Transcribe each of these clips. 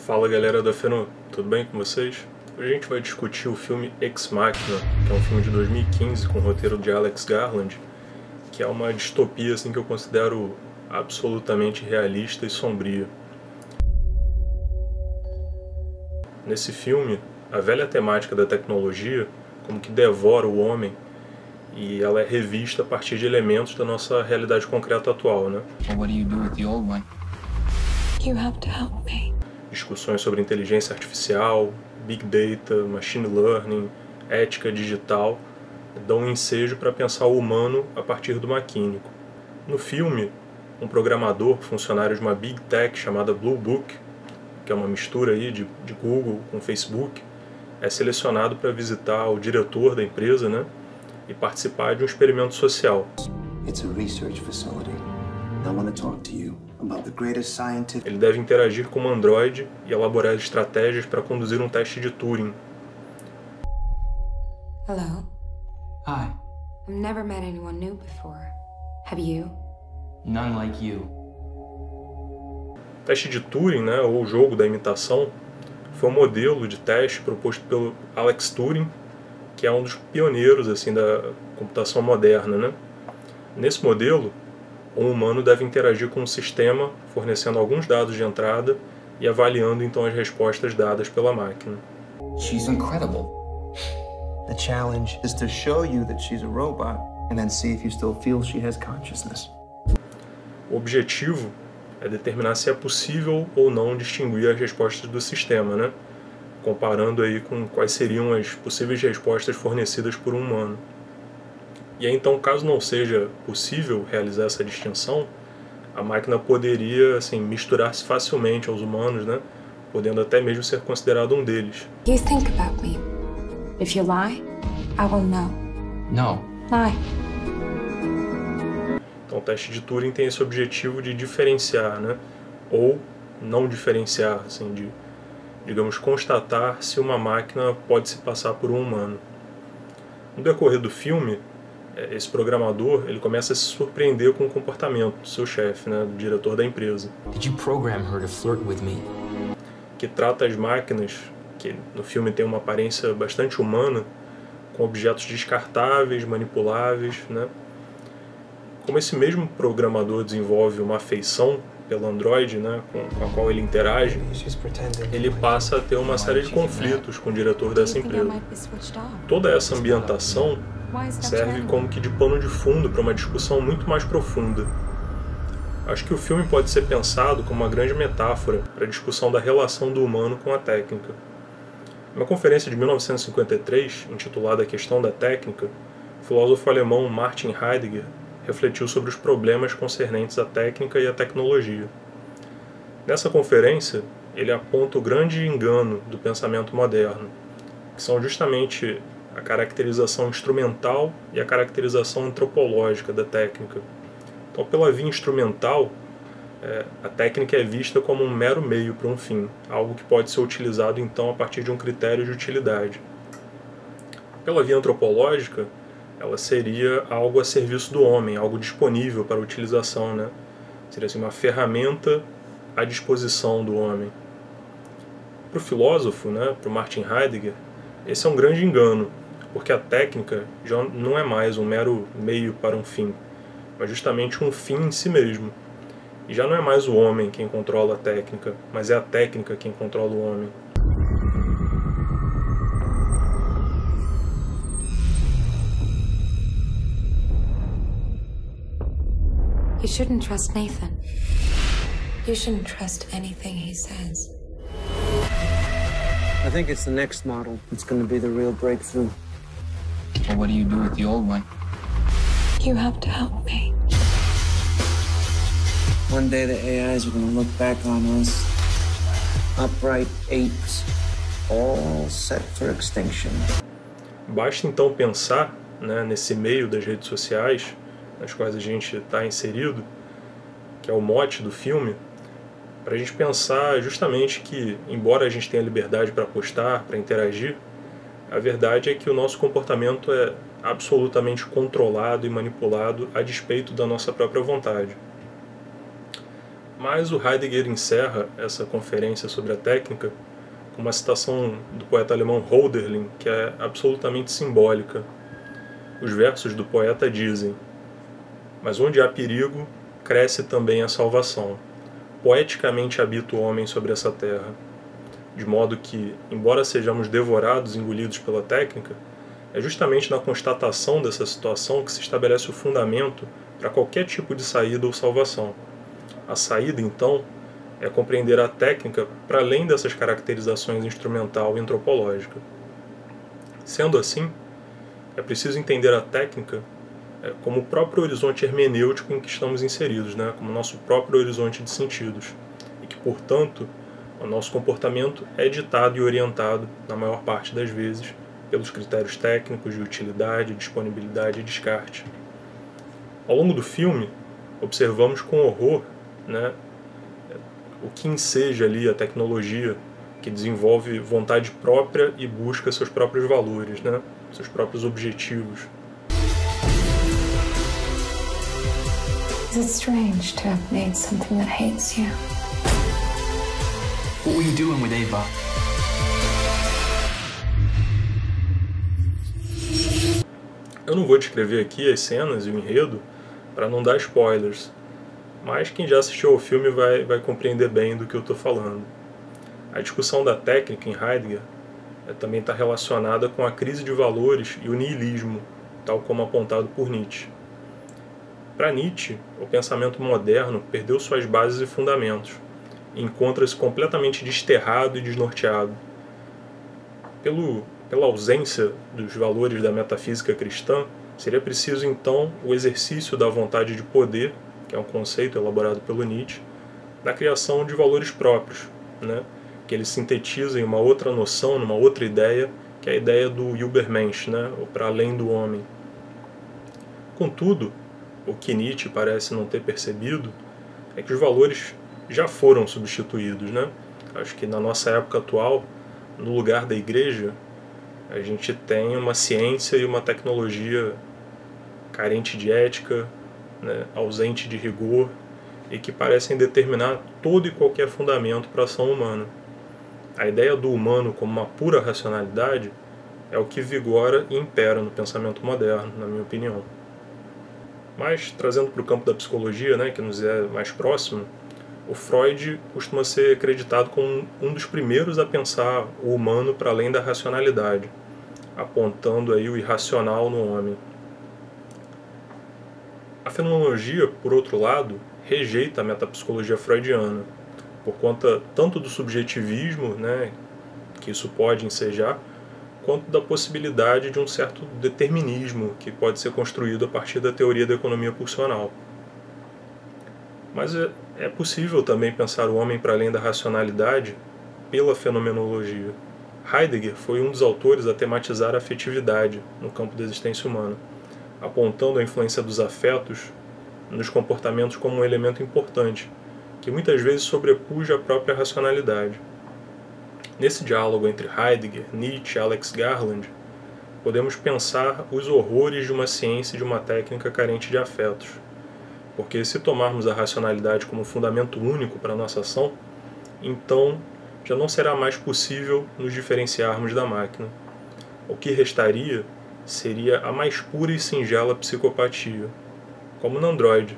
Fala galera da Feno, tudo bem com vocês? Hoje a gente vai discutir o filme Ex Machina, que é um filme de 2015 com o roteiro de Alex Garland, que é uma distopia assim, que eu considero absolutamente realista e sombria. Nesse filme, a velha temática da tecnologia como que devora o homem e ela é revista a partir de elementos da nossa realidade concreta atual, né? Well, what do you do with the old one? You have to help me. Discussões sobre inteligência artificial, big data, machine learning, ética digital, dão um ensejo para pensar o humano a partir do maquínico. No filme, um programador, funcionário de uma big tech chamada Blue Book, que é uma mistura aí de Google com Facebook, é selecionado para visitar o diretor da empresa, né, e participar de um experimento social. It's a research facility. I want to talk to you about the greatest scientific. Ele deve interagir com um androide e elaborar estratégias para conduzir um teste de Turing. Hello. Hi. I've never met anyone new before. Have you? None like you. O teste de Turing, né, ou jogo da imitação, foi um modelo de teste proposto pelo Alex Turing, que é um dos pioneiros assim, da computação moderna, né? Nesse modelo, um humano deve interagir com um sistema, fornecendo alguns dados de entrada e avaliando então as respostas dadas pela máquina. She's incredible. The challenge is to show you that she's a robot and then see if you still feel she has consciousness. O objetivo é determinar se é possível ou não distinguir as respostas do sistema, né? Comparando aí com quais seriam as possíveis respostas fornecidas por um humano. E aí, então, caso não seja possível realizar essa distinção, a máquina poderia assim, misturar-se facilmente aos humanos, né? Podendo até mesmo ser considerado um deles. You think about me. If you lie, I will know. No. Lie. Então, o teste de Turing tem esse objetivo de diferenciar, né? Ou não diferenciar, assim, de, digamos, constatar se uma máquina pode se passar por um humano. No decorrer do filme, esse programador ele começa a se surpreender com o comportamento do seu chefe, né, do diretor da empresa. Did you program her to flirt with me? Que trata as máquinas, que no filme tem uma aparência bastante humana, com objetos descartáveis, manipuláveis, né? Como esse mesmo programador desenvolve uma afeição pelo Android, né, com a qual ele interage, ele passa a ter uma série de conflitos com o diretor dessa Do you think I empresa. might be switched off? Toda essa ambientação Why is that serve trending? como que de pano de fundo para uma discussão muito mais profunda. Acho que o filme pode ser pensado como uma grande metáfora para a discussão da relação do humano com a técnica. Numa conferência de 1953, intitulada A Questão da Técnica, o filósofo alemão Martin Heidegger refletiu sobre os problemas concernentes à técnica e à tecnologia. Nessa conferência, ele aponta o grande engano do pensamento moderno, que são justamente a caracterização instrumental e a caracterização antropológica da técnica. Então, pela via instrumental, a técnica é vista como um mero meio para um fim, algo que pode ser utilizado então a partir de um critério de utilidade. Pela via antropológica, ela seria algo a serviço do homem, algo disponível para utilização, né? Seria assim, uma ferramenta à disposição do homem. Para o filósofo, né, para o Martin Heidegger, esse é um grande engano, porque a técnica já não é mais um mero meio para um fim, mas justamente um fim em si mesmo. E já não é mais o homem quem controla a técnica, mas é a técnica quem controla o homem. You shouldn't trust Nathan. You shouldn't trust anything he says. I think it's the next model that's going to be the real breakthrough. Well, what do you do with the old one? You have to help me. One day the AIs are going to look back on us, upright apes, all set for extinction. Basta então pensar, né, nesse meio das redes sociais, nas quais a gente está inserido, que é o mote do filme, para a gente pensar justamente que, embora a gente tenha liberdade para postar, para interagir, a verdade é que o nosso comportamento é absolutamente controlado e manipulado a despeito da nossa própria vontade. Mas o Heidegger encerra essa conferência sobre a técnica com uma citação do poeta alemão Hölderlin, que é absolutamente simbólica. Os versos do poeta dizem: "Mas onde há perigo, cresce também a salvação. Poeticamente habita o homem sobre essa terra." De modo que, embora sejamos devorados e engolidos pela técnica, é justamente na constatação dessa situação que se estabelece o fundamento para qualquer tipo de saída ou salvação. A saída, então, é compreender a técnica para além dessas caracterizações instrumental e antropológica. Sendo assim, é preciso entender a técnica como o próprio horizonte hermenêutico em que estamos inseridos, como o nosso próprio horizonte de sentidos, e que, portanto, o nosso comportamento é ditado e orientado, na maior parte das vezes, pelos critérios técnicos de utilidade, disponibilidade e descarte. Ao longo do filme, observamos com horror o que enseja ali a tecnologia que desenvolve vontade própria e busca seus próprios valores, seus próprios objetivos. Is it strange to have made something that hates you? What were you doing with Ava? Eu não vou descrever aqui as cenas e o enredo para não dar spoilers, mas quem já assistiu ao filme vai compreender bem do que eu estou falando. A discussão da técnica em Heidegger também está relacionada com a crise de valores e o niilismo, tal como apontado por Nietzsche. Para Nietzsche, o pensamento moderno perdeu suas bases e fundamentos e encontra-se completamente desterrado e desnorteado. Pela ausência dos valores da metafísica cristã, seria preciso então o exercício da vontade de poder, que é um conceito elaborado pelo Nietzsche, na criação de valores próprios, que ele sintetiza em uma outra noção, numa outra ideia, que é a ideia do Übermensch, ou para além do homem. Contudo, o que Nietzsche parece não ter percebido é que os valores já foram substituídos. Acho que na nossa época atual, no lugar da igreja, a gente tem uma ciência e uma tecnologia carente de ética, ausente de rigor, e que parecem determinar todo e qualquer fundamento para a ação humana. A ideia do humano como uma pura racionalidade é o que vigora e impera no pensamento moderno, na minha opinião. Mas, trazendo para o campo da psicologia, que nos é mais próximo, o Freud costuma ser acreditado como um dos primeiros a pensar o humano para além da racionalidade, apontando aí o irracional no homem. A fenomenologia, por outro lado, rejeita a metapsicologia freudiana, por conta tanto do subjetivismo, que isso pode ensejar, quanto da possibilidade de um certo determinismo que pode ser construído a partir da teoria da economia pulsional. Mas é possível também pensar o homem para além da racionalidade pela fenomenologia. Heidegger foi um dos autores a tematizar a afetividade no campo da existência humana, apontando a influência dos afetos nos comportamentos como um elemento importante, que muitas vezes sobrepuja a própria racionalidade. Nesse diálogo entre Heidegger, Nietzsche e Alex Garland, podemos pensar os horrores de uma ciência e de uma técnica carente de afetos. Porque se tomarmos a racionalidade como fundamento único para a nossa ação, então já não será mais possível nos diferenciarmos da máquina. O que restaria seria a mais pura e singela psicopatia, como no androide,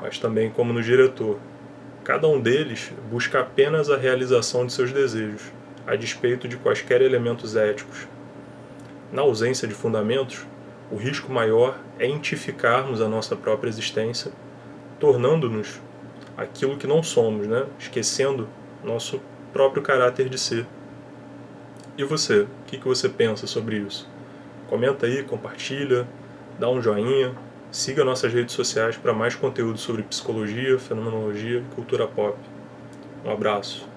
mas também como no diretor. Cada um deles busca apenas a realização de seus desejos, a despeito de quaisquer elementos éticos. Na ausência de fundamentos, o risco maior é entificarmos a nossa própria existência, tornando-nos aquilo que não somos, esquecendo nosso próprio caráter de ser. E você? O que você pensa sobre isso? Comenta aí, compartilha, dá um joinha, siga nossas redes sociais para mais conteúdo sobre psicologia, fenomenologia e cultura pop. Um abraço.